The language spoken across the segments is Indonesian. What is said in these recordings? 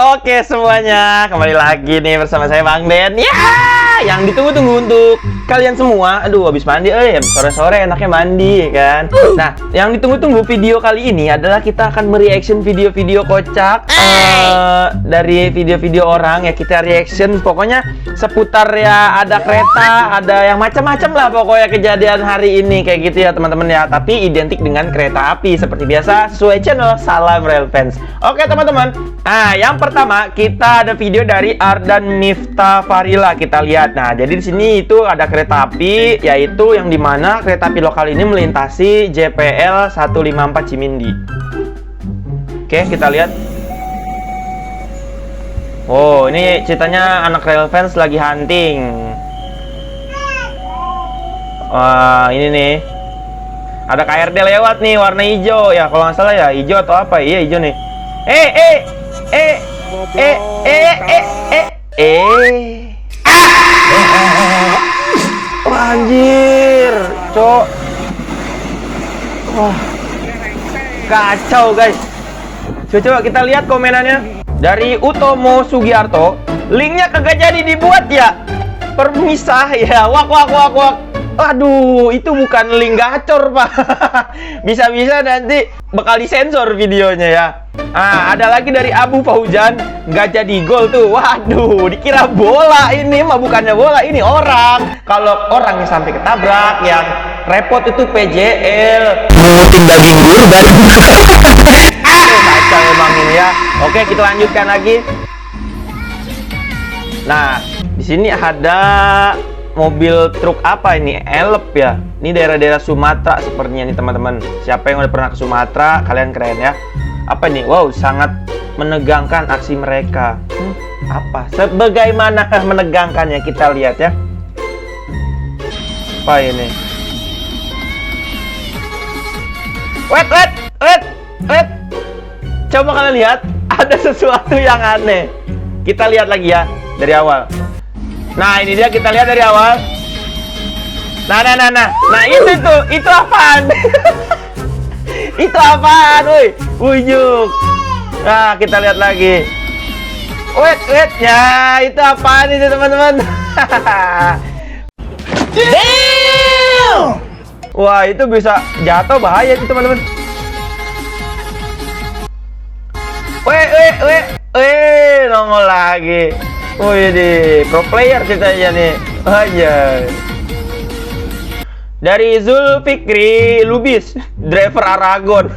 Oke semuanya, kembali lagi nih bersama saya Bang Den. Ya, yang ditunggu-tunggu untuk kalian semua. Aduh, habis mandi, sore-sore enaknya mandi, kan? Nah, yang ditunggu-tunggu video kali ini adalah kita akan mereaction video-video kocak dari video-video orang ya. Kita reaction, pokoknya seputar ya, ada kereta, ada yang macam-macam lah pokoknya kejadian hari ini kayak gitu ya teman-teman ya. Tapi identik dengan kereta api seperti biasa sesuai channel Salam Rail Fans. Oke teman-teman. Nah, yang pertama kita ada video dari Ardan Miftah Farila, kita lihat. Nah, jadi di sini itu ada kereta api, yaitu yang dimana kereta api lokal ini melintasi JPL 154 Cimindi. Oke, kita lihat. Oh, ini ceritanya anak Rail Fans lagi hunting. Wah, ini nih. Ada KRD lewat nih, warna hijau. Ya, kalau nggak salah ya, hijau atau apa? Iya, hijau nih. Wah, anjir, cok. Wah, kacau guys. Coba kita lihat komenannya dari Utomo Sugiarto. Linknya kagak jadi dibuat ya. Permisah ya. Wak. Aduh, itu bukan link gacor pak. Bisa-bisa nanti bakal disensor videonya ya. Ah, ada lagi dari Abu Fauzan, nggak jadi gol tuh. Waduh, dikira bola ini mah, bukannya bola, ini orang. Kalau orang yang sampai ketabrak, yang repot itu PJL. Mengutin daging kurban. Kacau emang ini ya. Oke, kita lanjutkan lagi. Nah, di sini ada mobil truk apa ini? Elep ya. Ini daerah-daerah Sumatera sepertinya nih teman-teman. Siapa yang udah pernah ke Sumatera, kalian keren ya. Apa nih? Wow, sangat menegangkan aksi mereka. Apa? Sebagaimana menegangkannya kita lihat ya. Apa ini? Wait. Coba kalian lihat, ada sesuatu yang aneh. Kita lihat lagi ya dari awal. Nah, ini dia, kita lihat dari awal. Nah, itu apaan? Itu apaan, woi? Ujuk. Nah, kita lihat lagi. Wait, ya, itu apaan itu, teman-teman? Damn! Wah, itu bisa jatuh, bahaya itu, teman-teman. Nongol lagi. Wih deh, pro player ceritanya nih. Aja. Dari Zulfikri Lubis, driver Aragon.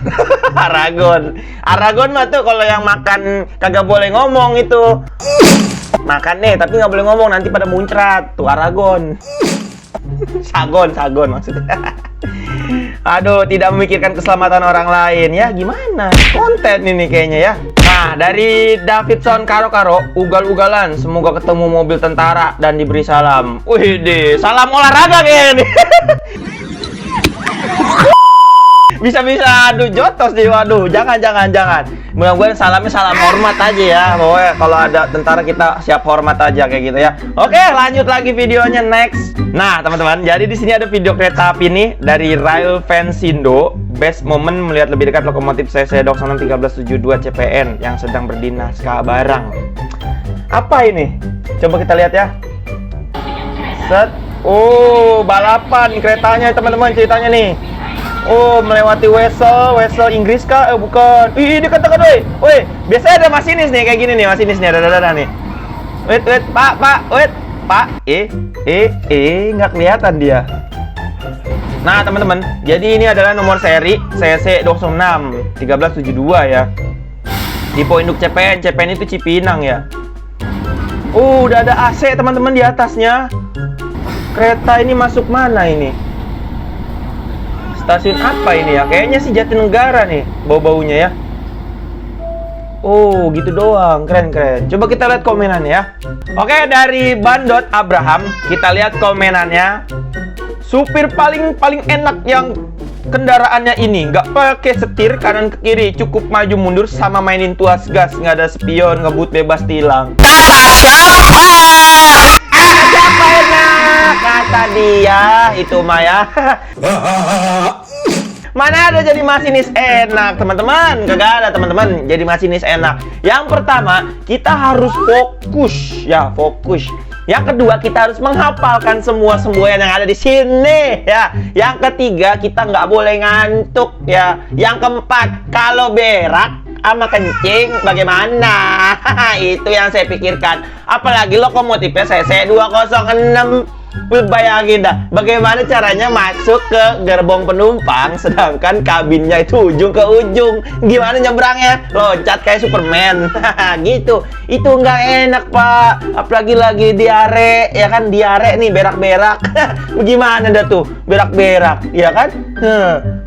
Aragon mah tuh kalau yang makan kagak boleh ngomong itu. Makan nih, tapi nggak boleh ngomong, nanti pada muncrat. Tuh Aragon. Sagon maksudnya. Aduh, tidak memikirkan keselamatan orang lain ya. Gimana? Konten ini kayaknya ya. Nah, dari Davidson Karo, ugal-ugalan. Semoga ketemu mobil tentara dan diberi salam. Wih deh, salam olahraga kayaknya nih. Bisa-bisa, aduh jotos nih, waduh. Jangan. Mudah-mudahan salamnya salam hormat aja ya. Pokoknya kalau ada tentara kita siap hormat aja kayak gitu ya. Oke, lanjut lagi videonya next. Nah, teman-teman, jadi di sini ada video kereta api nih dari Rail Fans Indo. Best moment melihat lebih dekat lokomotif CC Doksono 1372 CPN yang sedang berdinas ke Barang. Apa ini? Coba kita lihat ya. Set. Oh, balapan keretanya teman-teman, ceritanya nih. Oh, melewati Wesel Inggris kah? Bukan. Ih, dekat-dekat woi. Biasanya ada masinis nih kayak gini nih, masinis nih ada nih. Wait, Pak. Nggak kelihatan dia. Nah, teman-teman, jadi ini adalah nomor seri CC 06 1372 ya. Tipe induk CPN itu Cipinang ya. Udah ada AC teman-teman di atasnya. Kereta ini masuk mana ini? Stasiun apa ini ya? Kayaknya sih Jatinegara nih bau-baunya ya. Oh, gitu doang. Keren. Coba kita lihat komenannya ya. Oke, dari Bandot Abraham, kita lihat komenannya. Supir paling enak yang kendaraannya ini nggak pakai setir kanan ke kiri, cukup maju mundur sama mainin tuas gas, nggak ada spion, ngebut bebas tilang. Kata siapa? Siapa enak? Kata dia itu Maya. Mana ada jadi masinis enak, teman-teman? Kagak ada, teman-teman, jadi masinis enak. Yang pertama, kita harus fokus, ya, fokus. Yang kedua, kita harus menghafalkan semua semboyan yang ada di sini, ya. Yang ketiga, kita nggak boleh ngantuk, ya. Yang keempat, kalau berak sama kencing bagaimana? Itu yang saya pikirkan. Apalagi lokomotifnya CC 206. Bayangin dah, bagaimana caranya masuk ke gerbong penumpang sedangkan kabinnya itu ujung ke ujung. Gimana nyebrangnya? Loncat kayak Superman. Gitu. Itu nggak enak, Pak. Apalagi lagi diare, ya kan? Diare nih, berak-berak. Gimana dah tuh? Berak-berak, ya kan?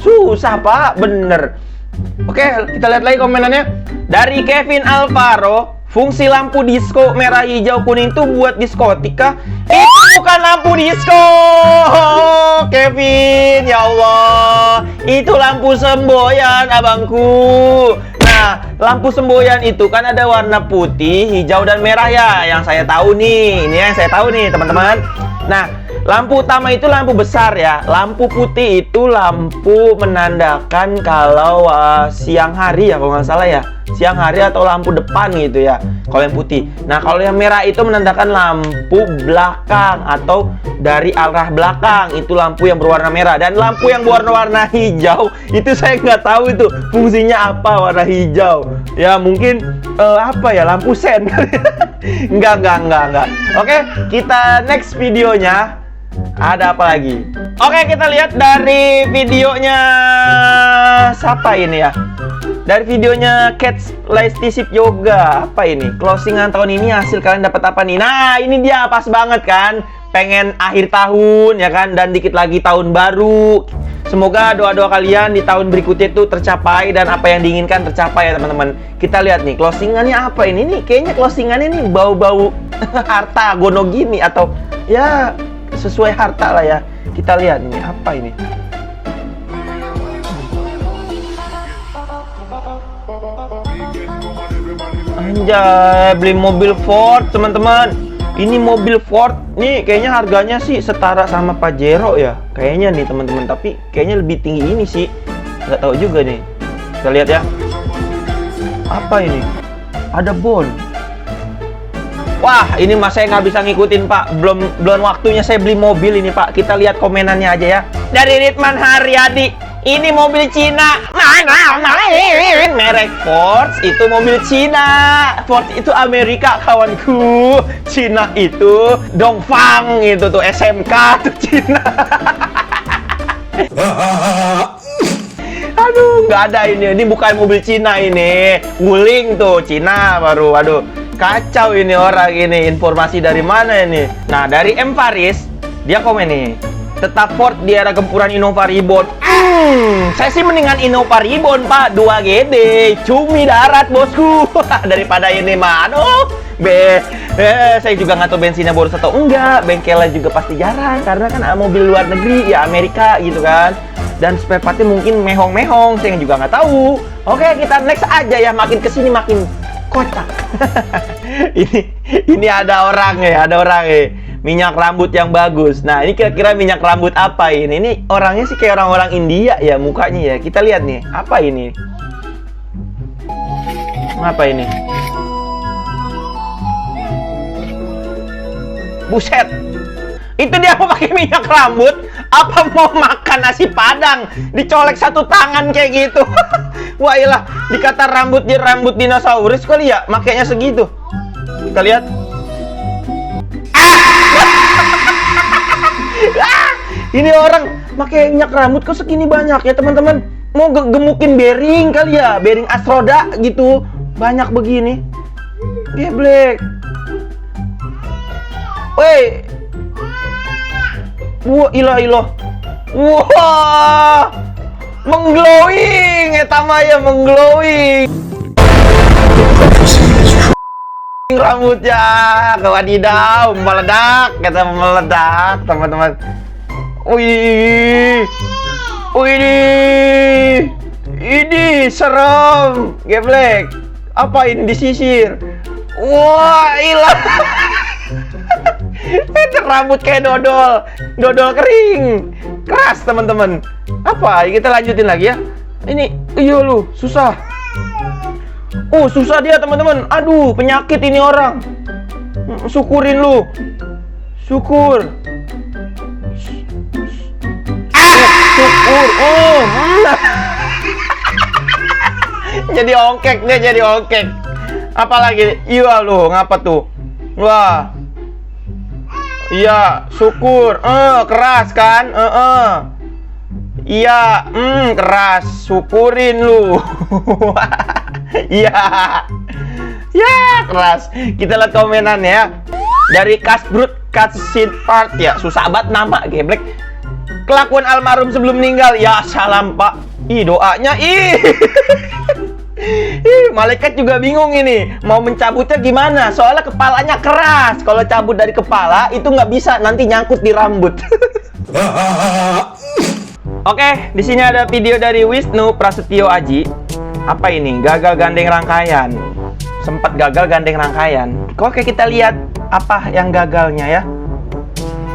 Susah, Pak. Bener. Oke, kita lihat lagi komenannya. Dari Kevin Alvaro, fungsi lampu disco merah, hijau, kuning tuh buat diskotika. Itu bukan lampu disco, Kevin. Ya Allah, itu lampu semboyan, abangku. Nah, lampu semboyan itu kan ada warna putih, hijau, dan merah ya. Yang saya tahu nih, ini yang saya tahu nih, teman-teman. Nah, lampu utama itu lampu besar ya. Lampu putih itu lampu menandakan kalau siang hari ya, kalau nggak salah ya. Siang hari atau lampu depan gitu ya, kalau yang putih. Nah, kalau yang merah itu menandakan lampu belakang atau dari arah belakang, itu lampu yang berwarna merah. Dan lampu yang berwarna hijau itu saya nggak tahu itu fungsinya apa, warna hijau. Ya mungkin apa ya, lampu sen. Enggak. Oke, kita next videonya. Ada apa lagi? Oke, kita lihat dari videonya siapa ini ya? Dari videonya Cats Lesti Sip Yoga. Apa ini? Closingan tahun ini hasil kalian dapat apa nih? Nah, ini dia pas banget kan. Pengen akhir tahun ya kan, dan dikit lagi tahun baru. Semoga doa-doa kalian di tahun berikutnya itu tercapai dan apa yang diinginkan tercapai ya, teman-teman. Kita lihat nih, closingannya apa ini nih? Kayaknya closingannya nih bau-bau harta gono gini atau ya sesuai harta lah ya. Kita lihat nih, apa ini? Anjay, beli mobil Ford, teman-teman. Ini mobil Ford nih kayaknya harganya sih setara sama Pajero ya. Kayaknya nih, teman-teman, tapi kayaknya lebih tinggi ini sih. Nggak tahu juga nih. Kita lihat ya. Apa ini? Ada bon. Wah, ini mas saya nggak bisa ngikutin, Pak. Belum waktunya saya beli mobil ini, Pak. Kita lihat komenannya aja ya. Dari Ritman Haryadi. Ini mobil Cina. Merek Ford itu mobil Cina. Ford itu Amerika, kawanku. Cina itu Dongfang, itu tuh SMK tuh Cina. Aduh, nggak ada ini. Ini bukan mobil Cina ini. Wuling tuh Cina baru. Aduh, kacau ini orang ini. Informasi dari mana ini? Nah, dari M Faris, dia komen nih. Tetap Ford di era gempuran Innova Reborn. Saya sih mendingan Innova Reborn, Pak. 2GD, cumi darat, bosku. Daripada ini mah. Aduh, saya juga nggak tahu bensinnya boros atau enggak. Bengkelnya juga pasti jarang karena kan mobil luar negeri ya, Amerika gitu kan. Dan spare partnya mungkin mehong-mehong, saya juga nggak tahu. Oke, kita next aja ya. Makin kesini makin kocak. ini ada orang ya, minyak rambut yang bagus. Nah, ini kira-kira minyak rambut apa ini? Ini orangnya sih kayak orang-orang India ya mukanya ya. Kita lihat nih, apa ini? Apa ini? Buset. Itu dia mau pakai minyak rambut? Apa mau makan nasi padang? Dicolek satu tangan kayak gitu. Wah, iyalah, dikata rambut dinosaurus kali ya, makanya segitu. Kita lihat. Ini orang pakai minyak rambut kok segini banyak ya, teman-teman. Mau gemukin bearing kali ya, bearing Astroda gitu. Banyak begini. Geblek. Woi. Wah, ilah. Wah. Mengglowing, eta mah ya mengglowing. Rambutnya kewadidaw, meledak, kata meledak, teman-teman. Wih, Wih, ini serem, geblek. Apa ini disisir? Wah, hilang. Itu rambut kayak dodol kering, keras teman-teman. Apa? Kita lanjutin lagi ya. Ini, iya lu, susah. Oh, susah dia teman-teman. Aduh, penyakit ini orang. Syukurin lu, syukur. Syukur. Oh, jadi ongkek dia, jadi ongkek. Apalagi, iya lu, ngapa tuh? Wah. Iya, syukur. Keras kan? Iya, keras. Syukurin lu. Iya. Ya, keras. Kita lihat komenan ya. Dari Kasbrut Katsin Part ya. Susah banget nama, geblek. Kelakuan almarhum sebelum meninggal. Ya, salam, Pak. Ih, doanya. Ih. Ih, malaikat juga bingung ini. Mau mencabutnya gimana? Soalnya kepalanya keras. Kalau cabut dari kepala, itu nggak bisa. Nanti nyangkut di rambut. Oke, di sini ada video dari Wisnu Prasetyo Aji. Apa ini? Gagal gandeng rangkaian. Sempat gagal gandeng rangkaian. Oke, kita lihat apa yang gagalnya ya.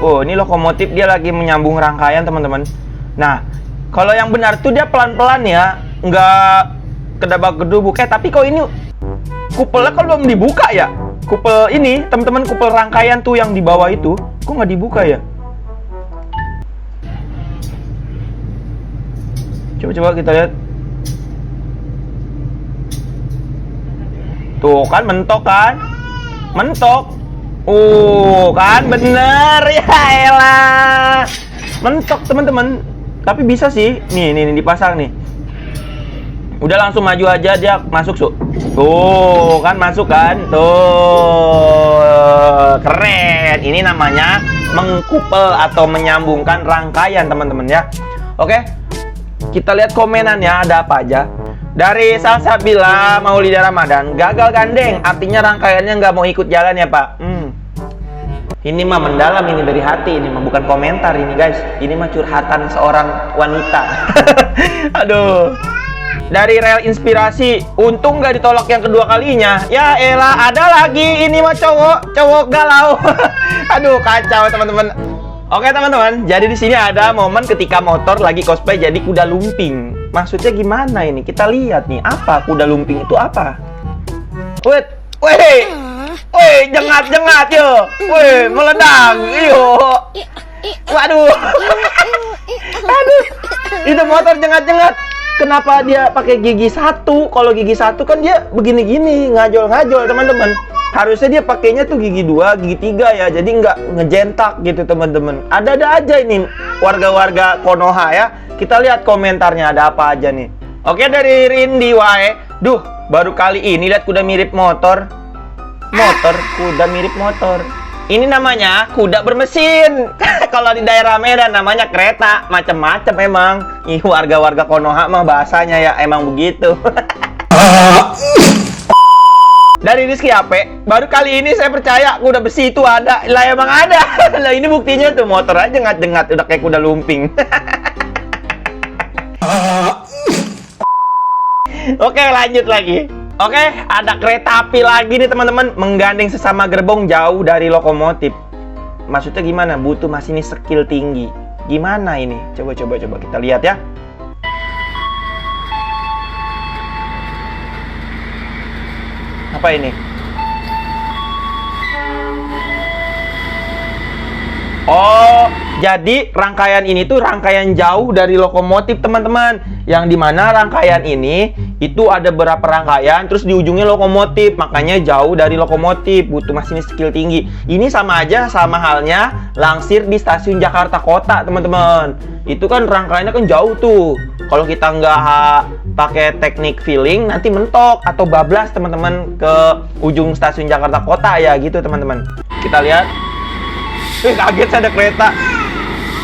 Oh, ini lokomotif dia lagi menyambung rangkaian, teman-teman. Nah, kalau yang benar tuh dia pelan-pelan ya, nggak kedabak-kedubuk. Tapi kok ini kupelnya kok belum dibuka ya? Kupel ini, teman-teman, kupel rangkaian tuh yang di bawah itu, kok nggak dibuka ya? Coba-coba kita lihat. Tuh kan mentok kan? Mentok. Kan bener ya elah. Mentok teman-teman. Tapi bisa sih. Nih dipasang nih. Udah langsung maju aja dia masuk, Su. Tuh, kan masuk kan? Tuh. Keren. Ini namanya mengkupel atau menyambungkan rangkaian, teman-teman ya. Oke. Kita lihat komenannya ada apa aja. Dari Salsabila Maulida Ramadan, gagal gandeng, artinya rangkaiannya nggak mau ikut jalan ya, Pak. Ini mah mendalam, ini dari hati, ini mah bukan komentar ini guys. Ini mah curhatan seorang wanita. Aduh. Dari Rel Inspirasi, untung nggak ditolak yang kedua kalinya. Ya elah, ada lagi, ini mah cowok galau. Aduh, kacau teman-teman. Oke teman-teman, jadi di sini ada momen ketika motor lagi cosplay jadi kuda lumping. Maksudnya gimana ini? Kita lihat nih, apa kuda lumping itu apa? Wait, jengat yo. Wih, meledang, yo. Waduh. Aduh. Itu motor jengat-jengat. Kenapa dia pakai gigi satu? Kalau gigi satu kan dia begini-gini, ngajol-ngajol, teman-teman. Harusnya dia pakainya tuh gigi 2, gigi 3 ya. Jadi nggak ngejentak gitu, teman-teman. Ada-ada aja ini warga-warga Konoha ya. Kita lihat komentarnya ada apa aja nih. Oke, dari Rindi Wae. Duh, baru kali ini lihat kuda mirip motor. Kuda mirip motor. Ini namanya kuda bermesin. Kalau di daerah Medan namanya kereta. Macem-macem emang. Ih, warga-warga Konoha mah bahasanya ya emang begitu. Dari Rizky Ape, baru kali ini saya percaya kuda besi itu ada. Lah emang ada. Lah ini buktinya tuh motor aja dengat-dengat udah kayak kuda lumping. Oke, lanjut lagi. Oke, ada kereta api lagi nih teman-teman, menggandeng sesama gerbong jauh dari lokomotif. Maksudnya gimana? Butuh masinis skill tinggi. Gimana ini? Coba kita lihat ya. Apa ini? Oh, jadi rangkaian ini tuh rangkaian jauh dari lokomotif, teman-teman. Yang dimana rangkaian ini itu ada beberapa rangkaian, terus di ujungnya lokomotif, makanya jauh dari lokomotif, butuh masinis skill tinggi. Ini sama aja, sama halnya langsir di stasiun Jakarta Kota, teman-teman. Itu kan rangkaiannya kan jauh tuh. Kalau kita nggak pakai teknik feeling, nanti mentok atau bablas, teman-teman, ke ujung stasiun Jakarta Kota ya gitu, teman-teman. Kita lihat. Kaget ada kereta.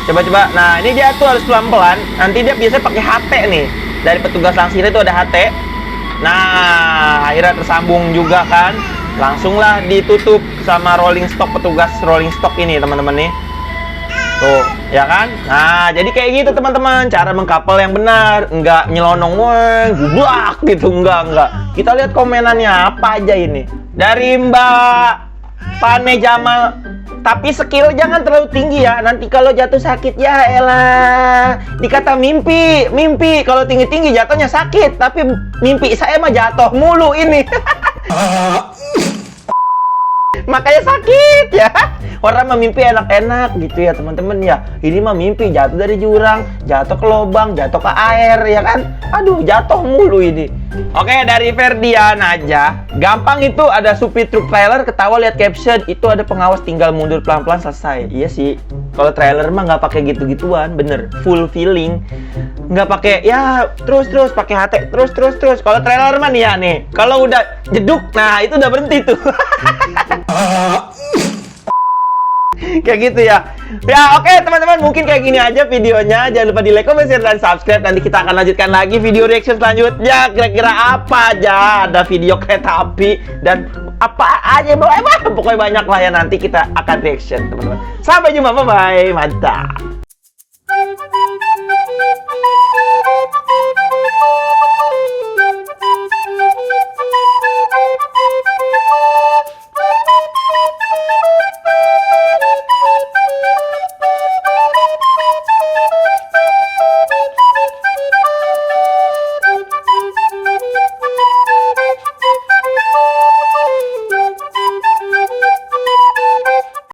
Coba. Nah, ini dia tuh harus pelan-pelan. Nanti dia biasanya pakai HT nih. Dari petugas langsir itu ada HT. Nah, akhirnya tersambung juga kan. Langsunglah ditutup sama rolling stock, petugas rolling stock ini, teman-teman nih. Tuh, ya kan? Nah, jadi kayak gitu teman-teman, cara mengkapal yang benar, enggak nyelonong weng, gubak gitu, enggak. Kita lihat komenannya apa aja ini. Dari Mbak Pane Jamal, tapi skill jangan terlalu tinggi ya, nanti kalau jatuh sakit ya elah. Dikata mimpi kalau tinggi-tinggi jatuhnya sakit, tapi mimpi saya mah jatuh mulu ini. Makanya sakit ya. Orang mimpi enak-enak gitu ya teman-teman ya. Ini mah mimpi jatuh dari jurang, jatuh ke lubang, jatuh ke air ya kan. Aduh, jatuh mulu ini. Oke, dari Ferdian aja. Gampang itu, ada supir truk trailer ketawa lihat caption, itu ada pengawas tinggal mundur pelan-pelan selesai. Iya sih. Kalau trailer mah nggak pakai gitu-gituan, bener. Full feeling. Nggak pakai ya terus pakai HT terus. Kalau trailer mah nih ya nih. Kalau udah jeduk, nah itu udah berhenti tuh. Kayak gitu ya. Ya oke teman-teman, mungkin kayak gini aja videonya. Jangan lupa di like, comment, share, dan subscribe. Nanti kita akan lanjutkan lagi video reaction selanjutnya. Kira-kira apa aja. Ada video kereta api dan apa aja. Pokoknya banyak lah ya, nanti kita akan reaction teman-teman. Sampai jumpa, bye-bye. Mantap.